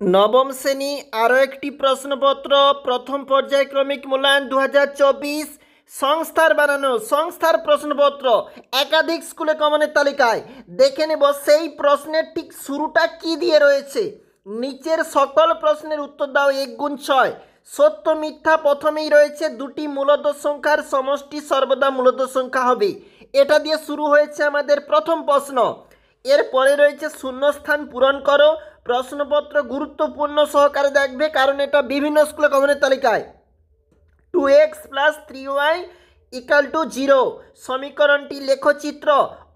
নবম শ্রেণী আরও একটি প্রশ্নপত্র প্রথম পর্যায়ক্রমিক মূল্যায়ন 2024 সংস্থার বানানো সংস্থার প্রশ্নপত্র একাধিক স্কুলে কমনের তালিকায় দেখে নেব সেই প্রশ্নের ঠিক শুরুটা কি দিয়ে রয়েছে। নিচের সকল প্রশ্নের উত্তর দাও 1 × 6। সত্য মিথ্যা প্রথমেই রয়েছে দুটি মূলদ সংখ্যার সমষ্টি সর্বদা মূলদ সংখ্যা হবে। এটা দিয়ে শুরু হয়েছে আমাদের প্রথম প্রশ্ন। এরপরে রয়েছে শূন্যস্থান পূরণ করো। প্রশ্নপত্র গুরুত্বপূর্ণ সহকারে দেখবে কারণ এটা বিভিন্ন স্কুলে কমনের তালিকায়। 2x + 3y = 0 সমীকরণটি লেখচিত্র।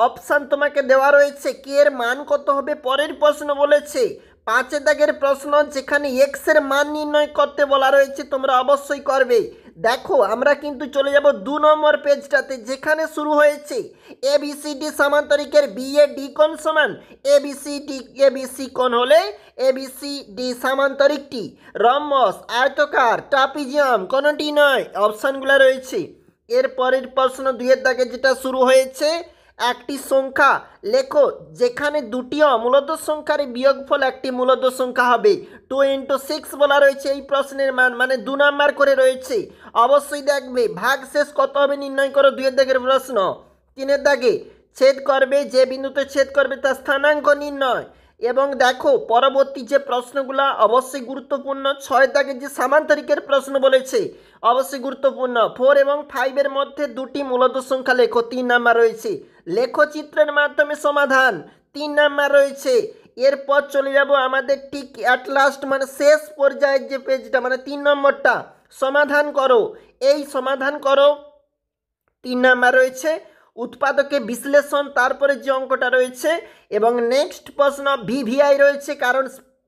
অপশান তোমাকে দেওয়া রয়েছে, কে এর মান কত হবে পরের প্রশ্ন বলেছে। 5 দাগের প্রশ্ন যেখানে x এর মান নির্ণয় করতে বলা রয়েছে তোমরা অবশ্যই করবে। দেখো আমরা কিন্তু চলে যাব 2 নম্বর পেজটাতে যেখানে শুরু হয়েছে ABCD সামান্তরিকের BAD কোণ সমান ABC কোণ হলে ABCD সামান্তরিকটি রম্বস, আয়তকার, ট্রাপিজিয়াম কোনটি নয়। অপশানগুলো রয়েছে। এর পরের প্রশ্ন 2 দাগে যেটা শুরু হয়েছে একটি সংখ্যা লেখো যেখানে দুটিও মূলদ সংখ্যার বিয়োগফল একটি মূলদ সংখ্যা হবে। 2 × 6 বলা রয়েছে এই প্রশ্নের মান, মানে 2 নাম্বার করে রয়েছে। অবশ্যই দেখবে ভাগশেষ কত হবে নির্ণয় করো। 2 দাগের প্রশ্ন। 3 দাগে ছেদ করবে, যে বিন্দুতে ছেদ করবে তার স্থানাঙ্ক নির্ণয়। এবং দেখো পরবর্তী যে প্রশ্নগুলো অবশ্যই গুরুত্বপূর্ণ। 6 দাগে যে সামান্তরিকের প্রশ্ন বলেছে অবশ্যই গুরুত্বপূর্ণ। 4 এবং 5 এর মধ্যে দুটি মূলদ সংখ্যা লেখো, 3 নাম্বার রয়েছে। লেখচিত্রের মাধ্যমে সমাধান, 3 নাম্বার রয়েছে। এরপর চলে যাব আমাদের ঠিক অ্যাট লাস্ট মানে শেষ পর্যায়ের যে পেজটা মানে 3 নম্বরটা, সমাধান করো। এই সমাধান করো 3 নাম্বার রয়েছে। উৎপাদকে বিশ্লেষণ, তারপরে যে অঙ্কটা রয়েছে এবং নেক্সট প্রশ্ন VVI রয়েছে কারণ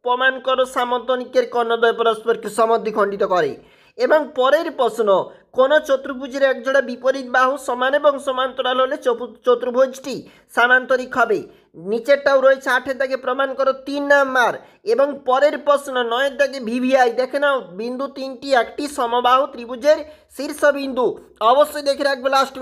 প্রমাণ করো সামন্তনিকের কর্ণদ্বয় পরস্পরকে সমদ্বিখণ্ডিত করে। এবং পরের প্রশ্ন, কোন চতুর্ভুজের একজোড়া বিপরীত বাহু সমান এবং সমান্তরাল হলে চতুর্ভুজটি সামান্তরিক হবে। নিচেরটাও রয়েছে 8 দাগে প্রমাণ করো, 3 নাম্বার। এবং পরের প্রশ্ন 9 দাগে VVI দেখে নাও, বিন্দু তিনটি একটি সমবাহু ত্রিভুজের শীর্ষবিন্দু। অবশ্যই দেখে রাখবে লাস্ট